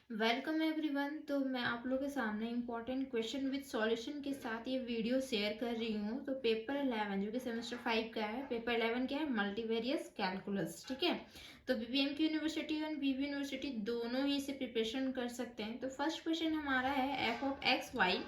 Welcome everyone. तो मैं आप लोगों के सामने इंपॉर्टेंट क्वेश्चन विद सॉल्यूशन के साथ ये वीडियो शेयर कर रही हूँ। तो पेपर 11 जो कि सेमेस्टर 5 का है, पेपर 11 क्या है, मल्टीवेरियस कैलकुलस। ठीक है, तो बीबीएमक्यू यूनिवर्सिटी और बीबी यूनिवर्सिटी दोनों ही से प्रिपरेशन कर सकते हैं। तो फर्स्ट क्वेश्चन हमारा है f of x y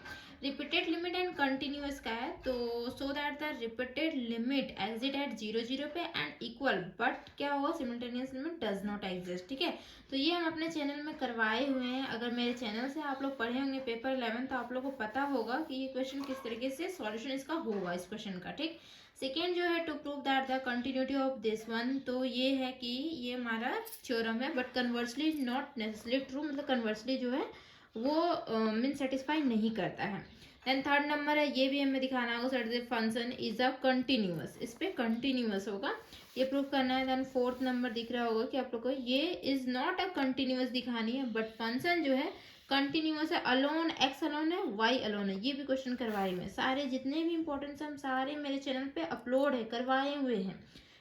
repeated limit and continuous का है। तो so that the repeated limit exist at 0 0 पे एंड इक्वल, बट क्या होगा, simultaneous limit does not exist. ठीक है, तो ये हम अपने चैनल में करवाए हुए हैं। अगर मेरे चैनल से आप लोग पढ़े होंगे पेपर 11 तो आप लोग को पता होगा कि ये क्वेश्चन किस तरीके से सॉल्यूशन इसका होगा इस क्वेश्चन का। ठीक, सेकेंड जो है to prove that the continuity of this one, तो ये है कि ये हमारा थ्योरम है but conversely not necessary true, मतलब कन्वर्सली जो है वो मीन सेटिस्फाई नहीं करता है। देन थर्ड नंबर है, ये भी हमें दिखाना होगा sir the function is a continuous, इस पे कंटिन्यूअस होगा, ये प्रूव करना है। देन फोर्थ नंबर दिख रहा होगा कि आप लोग को ये इज नॉट अ कंटिन्यूअस दिखानी है बट फंक्शन जो है कंटिन्यूअस है, अलोन एक्स अलोन है, वाई अलोन है। ये भी क्वेश्चन करवाए हुए हैं, सारे जितने भी इंपॉर्टेंट हम सारे मेरे चैनल पे अपलोड है, करवाए हुए हैं।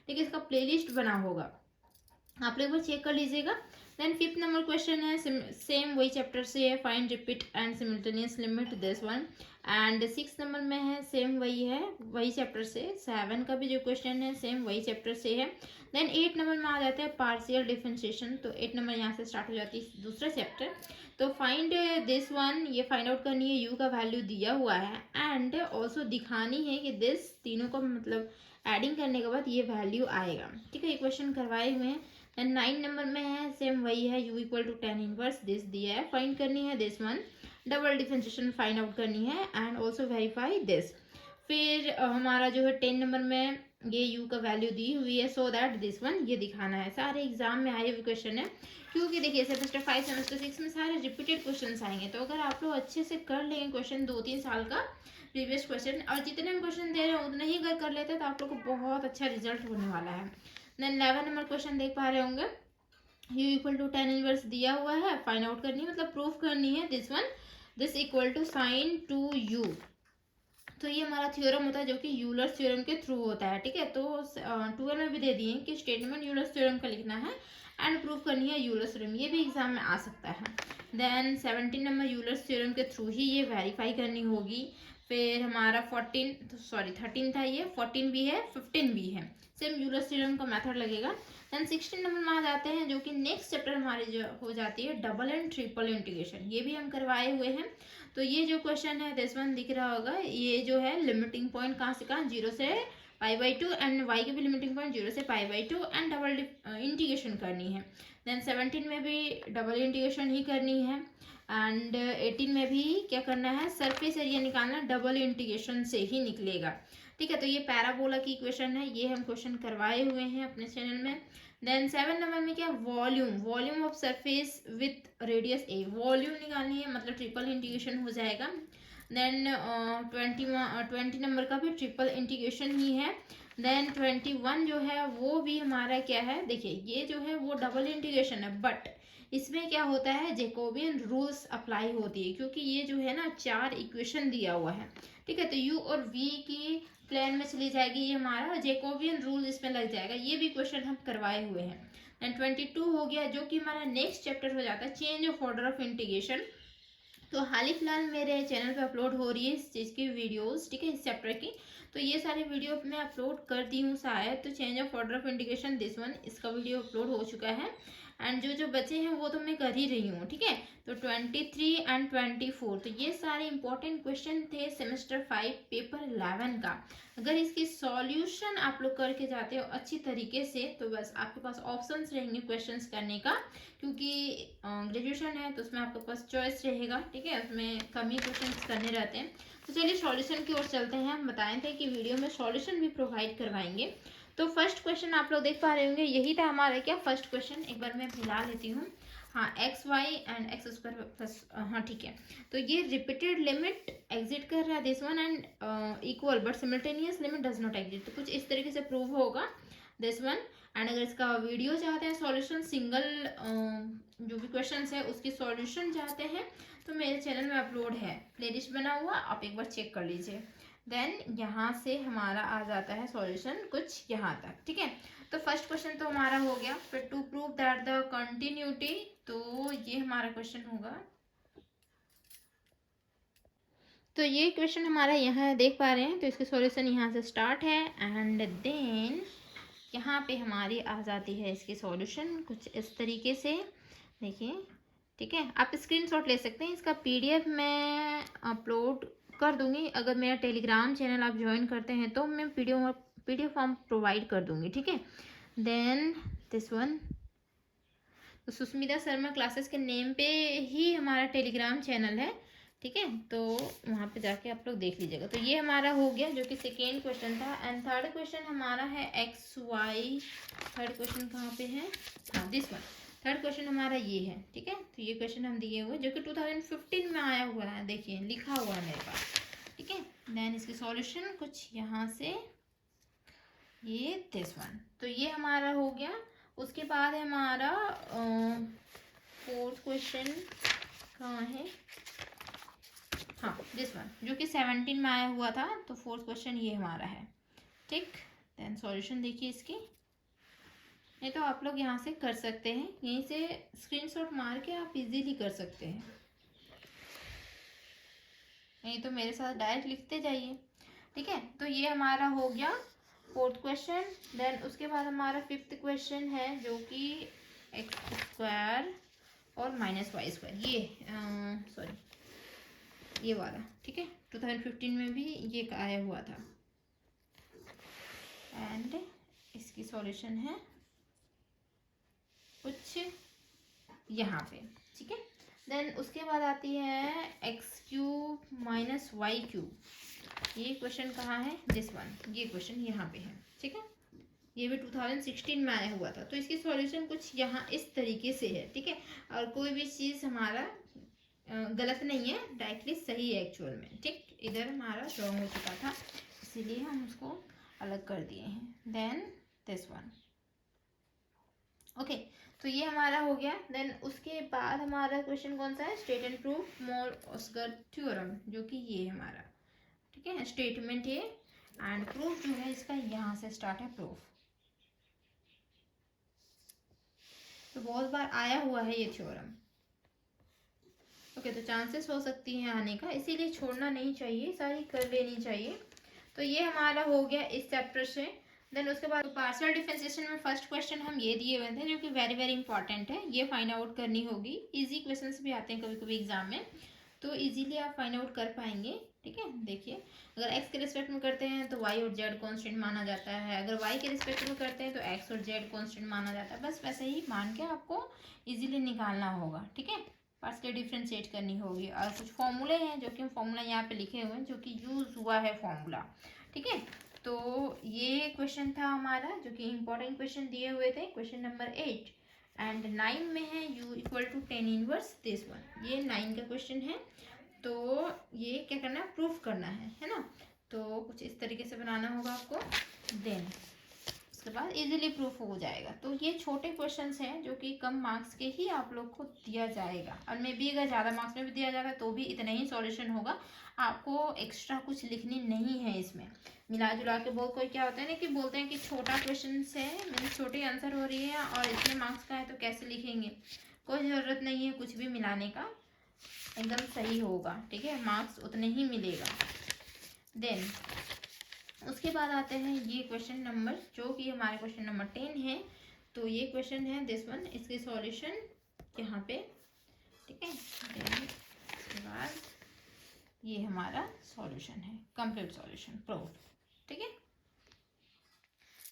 ठीक है, इसका प्लेलिस्ट बना होगा, आप लोग एक बार चेक कर लीजिएगा। देन फिफ्थ नंबर क्वेश्चन है सेम वही चैप्टर से है, find repeat and simultaneous limit this one. And six number में है, सेम वही है, वही चैप्टर से। सेवन का भी जो क्वेश्चन है सेम वही चैप्टर से है। देन एट नंबर में आ जाता है पार्शियल डिफरेंशिएशन, तो एट नंबर यहाँ से स्टार्ट हो जाती है दूसरा चैप्टर। तो फाइंड दिस वन, ये फाइंड आउट करनी है, यू का वैल्यू दिया हुआ है एंड ऑल्सो दिखानी है कि दिस तीनों को मतलब एडिंग करने के बाद ये वैल्यू आएगा। ठीक है, ये क्वेश्चन करवाए हुए हैं। एंड 9 नंबर में है, सेम वही है, u equal to ten inverse this दिया है, फाइंड करनी है this one, double differentiation find out करनी है एंड ऑल्सो वेरीफाई दिस। फिर हमारा जो है 10 नंबर में ये u का वैल्यू दी हुई है, सो दैट दिस वन, ये दिखाना है। सारे एग्जाम में आए हुए क्वेश्चन है, क्योंकि देखिए सेमेस्टर 5 सेमेस्टर 6 में सारे रिपीटेड क्वेश्चन आएंगे। तो अगर आप लोग अच्छे से कर लेंगे क्वेश्चन 2 3 साल का प्रीवियस क्वेश्चन, और जितने हम क्वेश्चन दे रहे हैं उतने ही अगर कर लेते हैं तो आप लोग को बहुत अच्छा रिजल्ट होने वाला है। देन 11 नंबर क्वेश्चन देख पा रहे होंगे, u equal to ten inverse दिया हुआ है, फाइंड आउट करनी है, मतलब प्रूफ करनी है this one, this equal to sine two u. तो ये हमारा थ्योरम होता है जो कि यूलर्स थ्योरम के थ्रू होता है। ठीक है, तो 12 में भी दे दिए कि स्टेटमेंट यूलर्स थ्योरम का लिखना है एंड प्रूफ करनी है यूलर्स थ्योरम, ये भी एग्जाम में आ सकता है। देन 17 नंबर यूलर्स थ्योरम के थ्रू ही ये वेरीफाई करनी होगी। फिर हमारा 13 था, ये 14 भी है 15 भी है, सेम यूलर्स थ्योरम का मेथड लगेगा। देन 16 नंबर में आ जाते हैं जो कि नेक्स्ट चैप्टर हमारे जो हो जाती है डबल एंड ट्रिपल इंटीग्रेशन, ये भी हम करवाए हुए हैं। तो ये जो क्वेश्चन है दिस वन दिख रहा होगा, ये जो है लिमिटिंग पॉइंट कहाँ से कहाँ, 0 से π/2 एंड y के भी लिमिटिंग पॉइंट 0 से π/2 एंड डबल इंटीग्रेशन करनी है। देन 17 में भी डबल इंटीग्रेशन ही करनी है एंड 18 में भी क्या करना है, सरफेस एरिया निकालना, डबल इंटीग्रेशन से ही निकलेगा। ठीक है, तो ये पैराबोला की इक्वेशन है, ये हम क्वेश्चन करवाए हुए हैं अपने चैनल में। देन 7 नंबर में क्या, volume of surface with radius A, volume निकालनी है, मतलब ट्रिपल इंटीग्रेशन हो जाएगा। देन 20 नंबर का भी ट्रिपल इंटीग्रेशन ही है। देन 21 जो है वो भी हमारा क्या है, देखिए ये जो है वो डबल इंटीग्रेशन है बट इसमें क्या होता है, जैकोबियन रूल्स अप्लाई होती है, क्योंकि ये जो है ना 4 इक्वेशन दिया हुआ है। ठीक है, तो u और v की प्लेन में चली जाएगी, ये हमारा जैकोबियन रूल इसमें लग जाएगा, ये भी क्वेश्चन हम करवाए हुए हैं। एंड 22 हो गया जो कि हमारा नेक्स्ट चैप्टर हो जाता है change of order of integration. तो हाल ही फिलहाल मेरे चैनल पे अपलोड हो रही है इस चीज़ की वीडियोस, ठीक है, इस चैप्टर की। तो ये सारी वीडियो मैं अपलोड कर दी हूँ शायद, तो change of order of integration this one, इसका वीडियो अपलोड हो चुका है एंड जो जो बचे हैं वो तो मैं कर ही रही हूँ। ठीक है, तो 23 एंड 24, तो ये सारे इंपॉर्टेंट क्वेश्चन थे सेमेस्टर 5 पेपर 11 का। अगर इसकी सॉल्यूशन आप लोग करके जाते हो अच्छी तरीके से तो बस आपके पास ऑप्शंस रहेंगे क्वेश्चंस करने का, क्योंकि ग्रेजुएशन है तो उसमें आपके पास चॉइस रहेगा। ठीक है, उसमें कम ही क्वेश्चंस करने रहते हैं। तो चलिए सॉल्यूशन की ओर चलते हैं। हम बताए थे कि वीडियो में सॉल्यूशन भी प्रोवाइड करवाएंगे। तो फर्स्ट क्वेश्चन आप लोग देख पा रहे होंगे, यही था हमारा क्या फर्स्ट क्वेश्चन, एक बार मैं मिला लेती हूँ। हाँ, x y and x square plus, हाँ ठीक है। तो ये रिपीटेड लिमिट एग्जिट कर रहा है this one and equal but simultaneous limit does not exist, तो कुछ इस तरीके से प्रूव होगा दिस वन। एंड अगर इसका वीडियो चाहते हैं सॉल्यूशन सिंगल जो भी क्वेश्चन है उसकी सॉल्यूशन चाहते हैं तो मेरे चैनल में अपलोड है, प्लेलिस्ट बना हुआ, आप एक बार चेक कर लीजिए। देन यहाँ से हमारा आ जाता है सॉल्यूशन कुछ यहाँ तक, ठीक है। तो फर्स्ट क्वेश्चन तो हमारा हो गया। फिर to prove that the continuity, तो ये हमारा क्वेश्चन होगा। तो ये क्वेश्चन हमारा यहाँ देख पा रहे हैं, तो इसके सॉल्यूशन यहाँ से स्टार्ट है एंड देन यहाँ पे हमारी आ जाती है इसकी सॉल्यूशन कुछ इस तरीके से, देखिए, ठीक है। आप स्क्रीनशॉट ले सकते हैं, इसका पीडीएफ मैं अपलोड कर दूंगी। अगर मेरा टेलीग्राम चैनल आप ज्वाइन करते हैं तो मैं पीडीएफ फॉर्म प्रोवाइड कर दूंगी, ठीक है। देन दिस वन, तो सुष्मिता शर्मा क्लासेस के नेम पे ही हमारा टेलीग्राम चैनल है, ठीक है। तो वहाँ पे जाके आप लोग देख लीजिएगा। तो ये हमारा हो गया जो कि सेकेंड क्वेश्चन था। एंड थर्ड क्वेश्चन हमारा है एक्स वाई। थर्ड क्वेश्चन कहाँ पे है, हाँ दिस वन। थर्ड क्वेश्चन हमारा ये है, ठीक है। तो ये क्वेश्चन हम दिए हुए जो कि 2015 में आया हुआ है, देखिए लिखा हुआ है मेरे पास, ठीक है। देन इसके सॉल्यूशन कुछ यहाँ से, ये दिस वन। तो ये हमारा हो गया। उसके बाद है हमारा फोर्थ क्वेश्चन कहाँ है, हाँ दिस वन, जो कि 17 में आया हुआ था। तो फोर्थ क्वेश्चन ये हमारा है, ठीक। देन सॉल्यूशन देखिए इसकी, नहीं तो आप लोग यहाँ से कर सकते हैं, यहीं से स्क्रीनशॉट मार के आप इजीली कर सकते हैं, नहीं तो मेरे साथ डायरेक्ट लिखते जाइए, ठीक है। तो ये हमारा हो गया फोर्थ क्वेश्चन। देन उसके बाद हमारा फिफ्थ क्वेश्चन है जो कि एक्स स्क्वायर और माइनस वाई स्क्वायर, ये सॉरी ये वाला, ठीक है। 2015 में भी ये आया हुआ था। एंड इसकी सॉल्यूशन है कुछ यहाँ पे, ठीक है। देन उसके बाद आती है x cube minus y cube. ये क्वेश्चन कहाँ है, दिस वन, ये क्वेश्चन यहाँ पे है, ठीक है। ये भी 2016 में आया हुआ था। तो इसकी सॉल्यूशन कुछ यहाँ इस तरीके से है, ठीक है। और कोई भी चीज़ हमारा गलत नहीं है, डायरेक्टली सही है एक्चुअल में, ठीक। इधर हमारा रॉन्ग हो चुका था, इसीलिए हम उसको अलग कर दिए हैं। Then this one, okay. तो ये हमारा हो गया। देन उसके बाद हमारा क्वेश्चन कौन सा है, स्टेट एंड प्रूफ मोर-ओस्गर थ्योरम, जो कि ये हमारा, ठीक है, स्टेटमेंट है। एंड प्रूफ जो है इसका यहाँ से स्टार्ट है, प्रूफ। तो बहुत बार आया हुआ है ये थ्योरम, ओके। तो चांसेस हो सकती हैं आने का, इसीलिए छोड़ना नहीं चाहिए, सारी कर लेनी चाहिए। तो ये हमारा हो गया इस चैप्टर से। देन उसके बाद पार्शियल डिफरेंशिएशन में फर्स्ट क्वेश्चन हम ये दिए हुए थे जो कि वेरी वेरी इंपॉर्टेंट है, ये फाइंड आउट करनी होगी। इजी क्वेश्चंस भी आते हैं कभी कभी एग्जाम में, तो इजीली आप फाइंड आउट कर पाएंगे, ठीक है। देखिए, अगर एक्स के रिस्पेक्ट में करते हैं तो वाई और जेड कॉन्स्टेंट माना जाता है, अगर वाई के रिस्पेक्ट में करते हैं तो एक्स और जेड कॉन्स्टेंट माना जाता है। बस वैसे ही मान के आपको इजीली निकालना होगा, ठीक है। पार्शियल डिफरेंशिएट करनी होगी। और कुछ फॉर्मूले हैं जो कि फॉर्मूला यहाँ पे लिखे हुए हैं जो कि यूज हुआ है फॉर्मूला, ठीक है। तो ये क्वेश्चन था हमारा जो कि इंपॉर्टेंट क्वेश्चन दिए हुए थे, क्वेश्चन नंबर 8। एंड 9 में है u equal to ten inverse this one, ये 9 का क्वेश्चन है। तो ये क्या करना है, प्रूफ करना है ना। तो कुछ इस तरीके से बनाना होगा आपको। देन उसके बाद इजीली प्रूफ हो जाएगा। तो ये छोटे क्वेश्चंस हैं जो कि कम मार्क्स के ही आप लोग को दिया जाएगा, और मे भी अगर ज़्यादा मार्क्स में भी दिया जाएगा तो भी इतना ही सॉल्यूशन होगा, आपको एक्स्ट्रा कुछ लिखनी नहीं है इसमें। मिला जुला के बहुत कोई क्या होता है ना कि बोलते हैं कि छोटा क्वेश्चन है, मेरी छोटी आंसर हो रही है और इतने मार्क्स का है तो कैसे लिखेंगे। कोई ज़रूरत नहीं है कुछ भी मिलाने का, एकदम सही होगा, ठीक है, मार्क्स उतने ही मिलेगा। देन उसके बाद आते हैं ये क्वेश्चन नंबर जो कि हमारे क्वेश्चन नंबर 10 है। तो ये क्वेश्चन है दिस वन, इसके सॉल्यूशन यहाँ पे, ठीक है। देन उसके बाद ये हमारा सॉल्यूशन है, कंप्लीट सॉल्यूशन प्रूफ, ठीक है।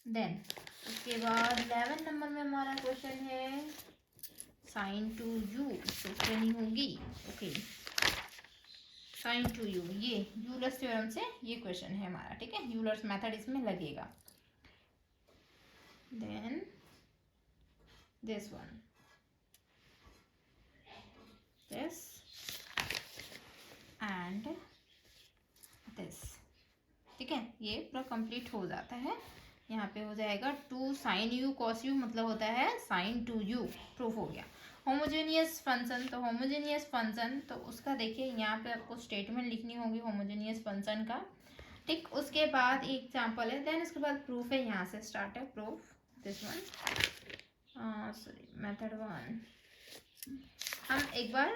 देन उसके बाद 11 नंबर में हमारा क्वेश्चन है साइन टू यू, तो करनी होगी, ओके, साइन टू यू, ये यूलर्स थ्योरम से ये क्वेश्चन है हमारा, ठीक है। यूलर्स मेथड इसमें लगेगा। Then this one, this and this, ठीक है। ये पूरा कंप्लीट हो जाता है। यहाँ पे हो जाएगा two sine u cos u, मतलब होता है साइन टू यू, प्रूफ हो गया। होमोजेनियस फंक्शन, तो होमोजेनियस फंक्शन तो उसका देखिए यहाँ पे आपको स्टेटमेंट लिखनी होगी होमोजेनियस फंक्शन का। ठीक, उसके बाद एक एग्जाम्पल है, देन उसके बाद प्रूफ है, यहाँ से स्टार्ट है proof, this one, sorry method 1। हम एक बार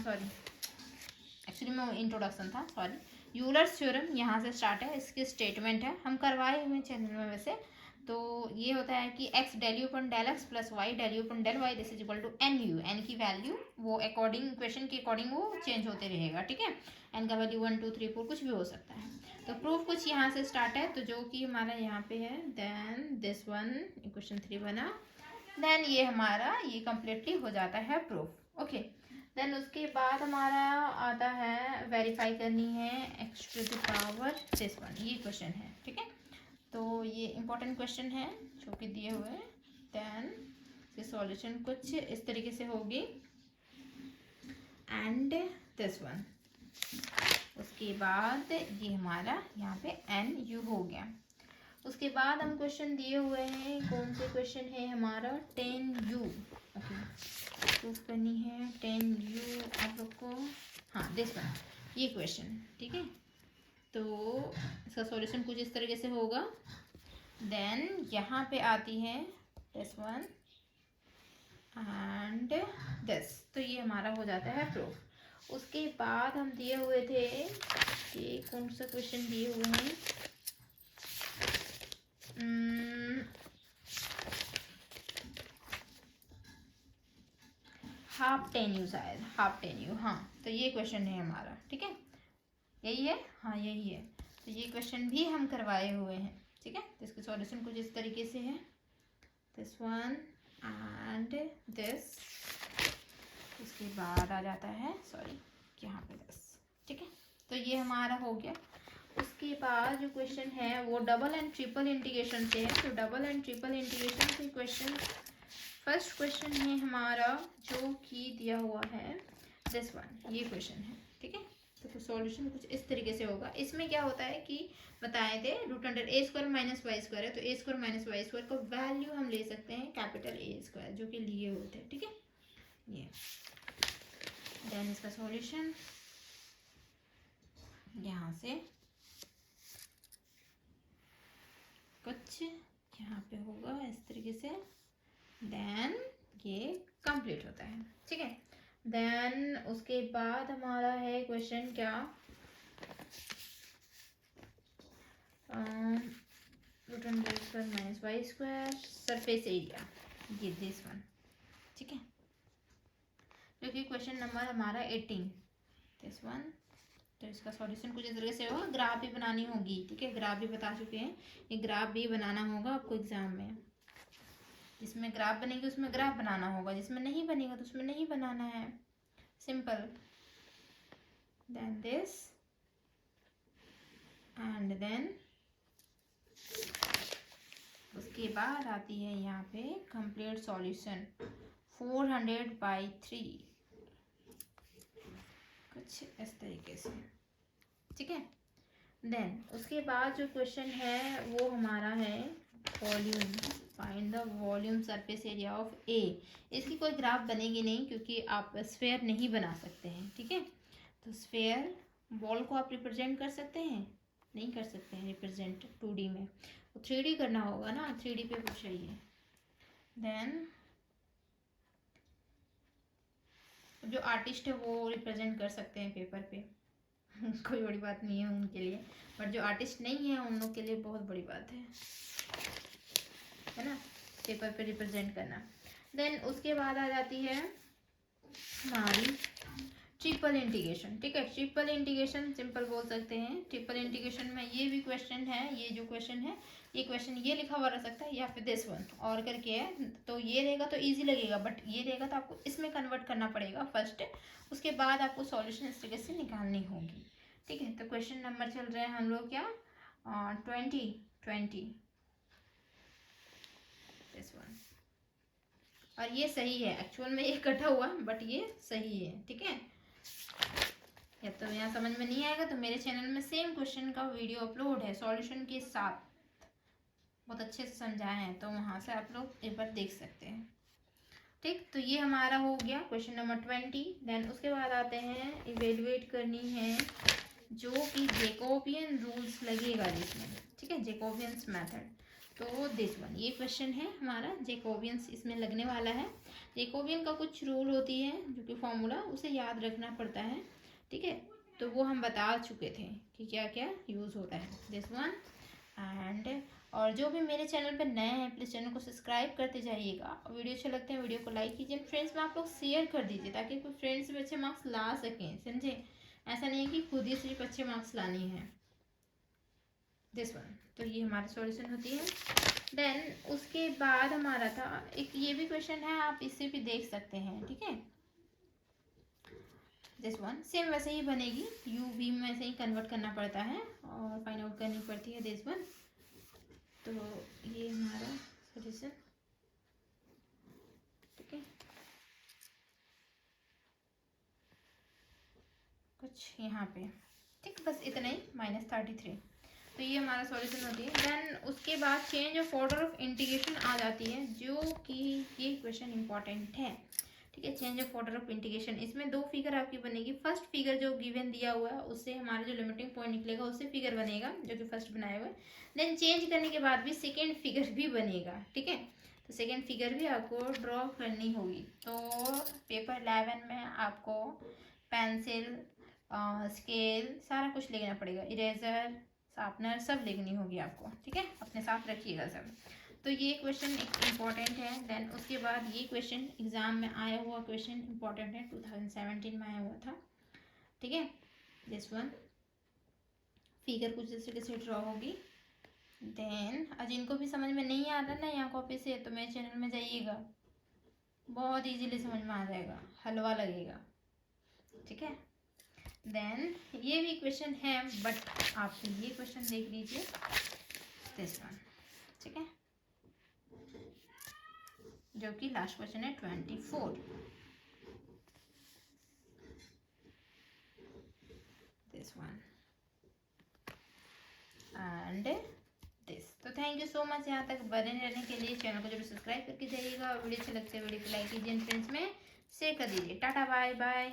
सॉरी एक्चुअली में इंट्रोडक्शन था, सॉरी। यूलर्स थ्योरम यहाँ से स्टार्ट है, इसकी स्टेटमेंट है, हम करवाए हुए चैनल में वैसे। तो ये होता है कि x del u upon del x plus y del u upon del y this is equal to n u. N की वैल्यू वो अकॉर्डिंग क्वेश्चन के अकॉर्डिंग वो चेंज होते रहेगा, ठीक है। एन का वैल्यू 1 2 3 4 कुछ भी हो सकता है। तो प्रूफ कुछ यहाँ से स्टार्ट है, तो जो कि हमारा यहाँ पे है, देन दिस वन इक्वेशन 3 बना, देन ये हमारा ये कम्प्लीटली हो जाता है प्रूफ, ओके। देन उसके बाद हमारा आता है वेरीफाई करनी है x to the power this one, ये क्वेश्चन है, ठीक है। तो ये इंपॉर्टेंट क्वेश्चन है जो कि दिए हुए हैं। देन इसके सॉल्यूशन कुछ इस तरीके से होगी, एंड दिस वन। उसके बाद ये हमारा यहाँ पे एन यू हो गया। उसके बाद हम क्वेश्चन दिए हुए हैं, कौन से क्वेश्चन है हमारा 10u, ओके, प्रूफ करनी है 10u आप लोग को, हाँ दिस वन, ये क्वेश्चन, ठीक है। तो इसका सॉल्यूशन कुछ इस तरीके से होगा। देन यहाँ पे आती है दिस वन एंड दिस, तो ये हमारा हो जाता है प्रूफ। उसके बाद हम दिए हुए थे, ये कौन सा क्वेश्चन दिए हुए हैं, हाफ 10u, शायद हाफ 10u, हाँ। तो ये क्वेश्चन है हमारा, ठीक है, यही है, हाँ यही है। तो ये क्वेश्चन भी हम करवाए हुए हैं, ठीक है। तो इसके सॉल्यूशन कुछ इस तरीके से है, दिस वन एंड दिस। उसके बाद आ जाता है, सॉरी यहाँ पे दिस, ठीक है। तो ये हमारा हो गया। उसके बाद जो क्वेश्चन है वो डबल एंड ट्रिपल इंटीग्रेशन से है। तो डबल एंड ट्रिपल इंटीग्रेशन से क्वेश्चन, फर्स्ट क्वेश्चन है हमारा जो कि दिया हुआ है दिस वन, ये क्वेश्चन है, ठीक है। तो सॉल्यूशन कुछ इस तरीके से होगा। इसमें क्या होता है कि बताए थे रूट अंडर ए स्क्वायर माइनस वाई स्क्वायर है, तो ए स्क्वायर माइनस वाई स्क्वायर का वैल्यू हम ले सकते हैं कैपिटल ए स्क्वायर, जो कि लिए हुए थे, ठीक है। ये देन इसका सॉल्यूशन यहाँ से कुछ यहाँ पे होगा इस तरीके से, देन ये कंप्लीट होता है, ठीक है। देन उसके बाद हमारा है क्वेश्चन क्या, root under square minus y square surface area, ये दिस वन, ठीक है। जो कि क्वेश्चन नंबर हमारा 18, दिस वन। तो इसका सॉल्यूशन कुछ इस तरीके से होगा, ग्राफ भी बनानी होगी, ठीक है। ग्राफ भी बता चुके हैं, ये ग्राफ भी बनाना होगा आपको एग्जाम में। जिसमें ग्राफ बनेगी उसमें ग्राफ बनाना होगा, जिसमें नहीं बनेगा तो उसमें नहीं बनाना है, simple. Then this and then उसके बाद आती है यहाँ पे कंप्लीट सॉल्यूशन 400/3, कुछ इस तरीके से, ठीक है। देन उसके बाद जो क्वेश्चन है वो हमारा है volume, find the volume surface area of a. इसकी कोई ग्राफ बनेगी नहीं क्योंकि आप स्फेयर नहीं बना सकते हैं, ठीक है। तो स्फेयर बॉल को आप रिप्रेजेंट कर सकते हैं, नहीं कर सकते हैं रिप्रेजेंट 2D में, तो 3D करना होगा ना, 3D पे कुछ चाहिए। देन जो आर्टिस्ट है वो रिप्रेजेंट कर सकते हैं पेपर पे कोई बड़ी बात नहीं है उनके लिए, बट जो आर्टिस्ट नहीं है उन लोग के लिए बहुत बड़ी बात है ना, पेपर पे रिप्रेजेंट करना। देन उसके बाद आ जाती है हमारी ट्रिपल इंटीग्रेशन, ठीक है। ट्रिपल इंटीग्रेशन सिंपल बोल सकते हैं। ट्रिपल इंटीग्रेशन में ये भी क्वेश्चन है, ये जो क्वेश्चन है, ये क्वेश्चन ये लिखा हुआ रह सकता है या फिर दिस वन और करके है, तो ये रहेगा तो इजी लगेगा, बट ये रहेगा तो आपको इसमें कन्वर्ट करना पड़ेगा फर्स्ट, उसके बाद आपको सॉल्यूशन इस तरीके से निकालनी होगी, ठीक है। तो क्वेश्चन नंबर चल रहे हैं हम लोग क्या 20 दिस वन, और ये सही है, एक्चुअल में ये कटा हुआ बट ये सही है, ठीक है। या तो यहाँ समझ में नहीं आएगा तो मेरे चैनल में सेम क्वेश्चन का वीडियो अपलोड है सॉल्यूशन के साथ, बहुत अच्छे से समझाए हैं, तो वहाँ से आप लोग एक बार देख सकते हैं, ठीक। तो ये हमारा हो गया क्वेश्चन नंबर 20। देन उसके बाद आते हैं इवेलुएट करनी है जो कि जैकोबियन रूल्स लगेगा जिसमें, ठीक है, जैकोबियंस मेथड। तो दिस वन, ये क्वेश्चन है हमारा जैकोबियंस इसमें लगने वाला है। जैकोबियन का कुछ रूल होती है जो कि फॉर्मूला, उसे याद रखना पड़ता है, ठीक है। तो वो हम बता चुके थे कि क्या क्या यूज़ होता है, दिस वन। एंड और जो भी मेरे चैनल पर नए हैं प्लीज़ चैनल को सब्सक्राइब करते जाइएगा, और वीडियो अच्छे लगते हैं वीडियो को लाइक कीजिए, फ्रेंड्स में आप लोग शेयर कर दीजिए ताकि कोई फ्रेंड्स भी अच्छे मार्क्स ला सकें, समझे। ऐसा नहीं है कि खुद ही सिर्फ अच्छे मार्क्स लानी है, दिस वन। तो ये हमारी सॉल्यूशन होती है। देन उसके बाद हमारा था एक ये भी क्वेश्चन है, आप इसे भी देख सकते हैं, ठीक है। दिस वन सेम वैसे ही बनेगी, यू वी में वैसे ही कन्वर्ट करना पड़ता है और फाइंड आउट करनी पड़ती है, दिस वन। तो ये हमारा सॉल्यूशन, ठीक है, कुछ यहाँ पे, ठीक, बस इतना ही, -33। तो ये हमारा सॉल्यूशन होती है। देन उसके बाद change of order of integration आ जाती है, जो कि ये क्वेश्चन इंपॉर्टेंट है, ठीक है। Change of order of integration, इसमें दो फिगर आपकी बनेगी। फर्स्ट फिगर जो गिवन दिया हुआ है उससे हमारा जो लिमिटिंग पॉइंट निकलेगा उससे फिगर बनेगा जो कि फर्स्ट बनाए हुए। देन चेंज करने के बाद भी सेकेंड फिगर भी बनेगा, ठीक है। तो सेकेंड फिगर भी आपको ड्रॉ करनी होगी। तो पेपर 11 में आपको पेंसिल, स्केल सारा कुछ लेना पड़ेगा, इरेजर, शार्पनर सब लेनी होगी आपको, ठीक है, अपने साथ रखिएगा सब। तो ये क्वेश्चन एक इम्पॉर्टेंट है। देन उसके बाद ये क्वेश्चन एग्जाम में आया हुआ क्वेश्चन इम्पॉर्टेंट है, 2017 में आया हुआ था, ठीक है। दिस वन फिगर कुछ जैसे कैसे ड्रॉ होगी। देन जिनको भी समझ में नहीं आ रहा ना यहाँ कॉपी से, तो मेरे चैनल में जाइएगा, बहुत इजीली समझ में आ जाएगा, हलवा लगेगा, ठीक है। देन ये भी क्वेश्चन है, बट आप ये क्वेश्चन देख लीजिए, दिस वन, ठीक है, जो कि लास्ट क्वेश्चन है 24, दिस वन एंड दिस। तो थैंक यू सो मच यहाँ तक बने रहने के लिए। चैनल को जरूर सब्सक्राइब करके जाइएगा, वीडियो अच्छे लगते हैं वीडियो को लाइक कीजिए, फ्रेंड्स में शेयर कर दीजिए। Tata bye bye.